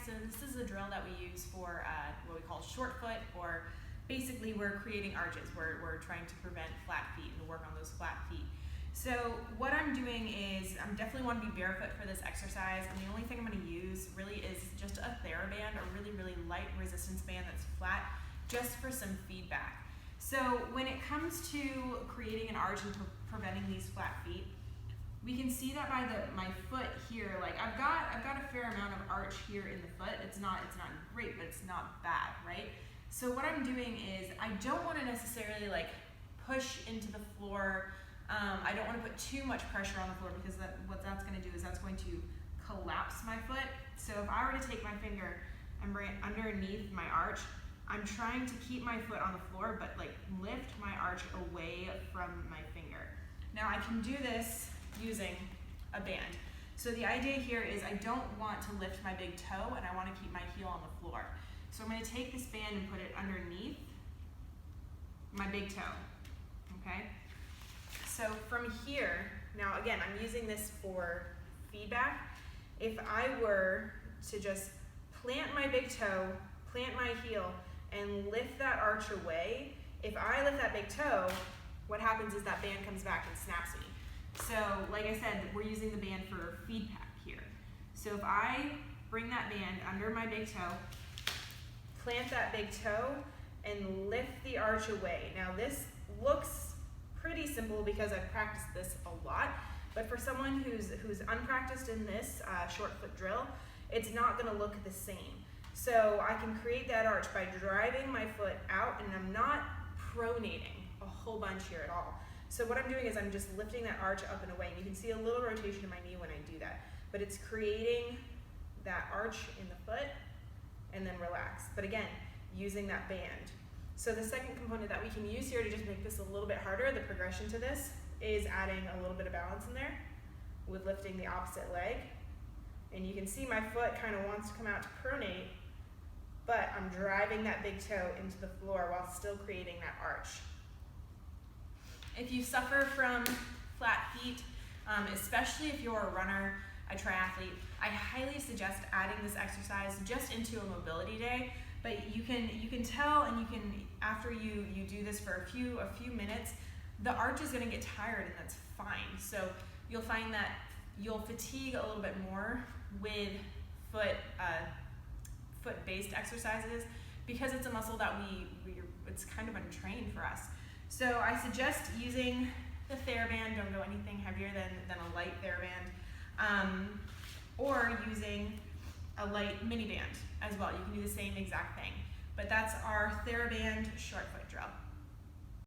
So this is a drill that we use for what we call short foot, or basically we're creating arches. We're trying to prevent flat feet and to work on those flat feet. So what I'm doing is I'm definitely want to be barefoot for this exercise, and the only thing I'm going to use really is just a Theraband, a really light resistance band that's flat, just for some feedback. So when it comes to creating an arch and preventing these flat feet, we can see that by my foot here, like I've got a fair amount of arch here in the foot. It's not great, but it's not bad, right? So what I'm doing is I don't want to necessarily like push into the floor. I don't want to put too much pressure on the floor, because what that's going to do is that's going to collapse my foot. So if I were to take my finger and bring it underneath my arch, I'm trying to keep my foot on the floor, but like lift my arch away from my finger. Now I can do this using a band. So the idea here is I don't want to lift my big toe, and I want to keep my heel on the floor. So I'm going to take this band and put it underneath my big toe, okay? So from here, now again, I'm using this for feedback. If I were to just plant my big toe, plant my heel, and lift that arch away, if I lift that big toe, what happens is that band comes back and snaps me. So like I said, we're using the band for feedback here. So if I bring that band under my big toe, plant that big toe, and lift the arch away. Now this looks pretty simple because I've practiced this a lot, but for someone who's unpracticed in this short foot drill, it's not going to look the same. So I can create that arch by driving my foot out, and I'm not pronating a whole bunch here at all. So what I'm doing is I'm just lifting that arch up and away, and you can see a little rotation in my knee when I do that, but it's creating that arch in the foot and then relax. But again, using that band. So the second component that we can use here to just make this a little bit harder, the progression to this, is adding a little bit of balance in there with lifting the opposite leg. And you can see my foot kind of wants to come out to pronate, but I'm driving that big toe into the floor while still creating that arch. If you suffer from flat feet, especially if you're a runner, a triathlete, I highly suggest adding this exercise just into a mobility day. But you can tell, and you can, after you do this for a few minutes, the arch is going to get tired, and that's fine. So you'll find that you'll fatigue a little bit more with foot-based exercises, because it's a muscle that it's kind of untrained for us. So I suggest using the Theraband. Don't go anything heavier than a light Theraband, or using a light mini band as well. You can do the same exact thing. But that's our Theraband short foot drill.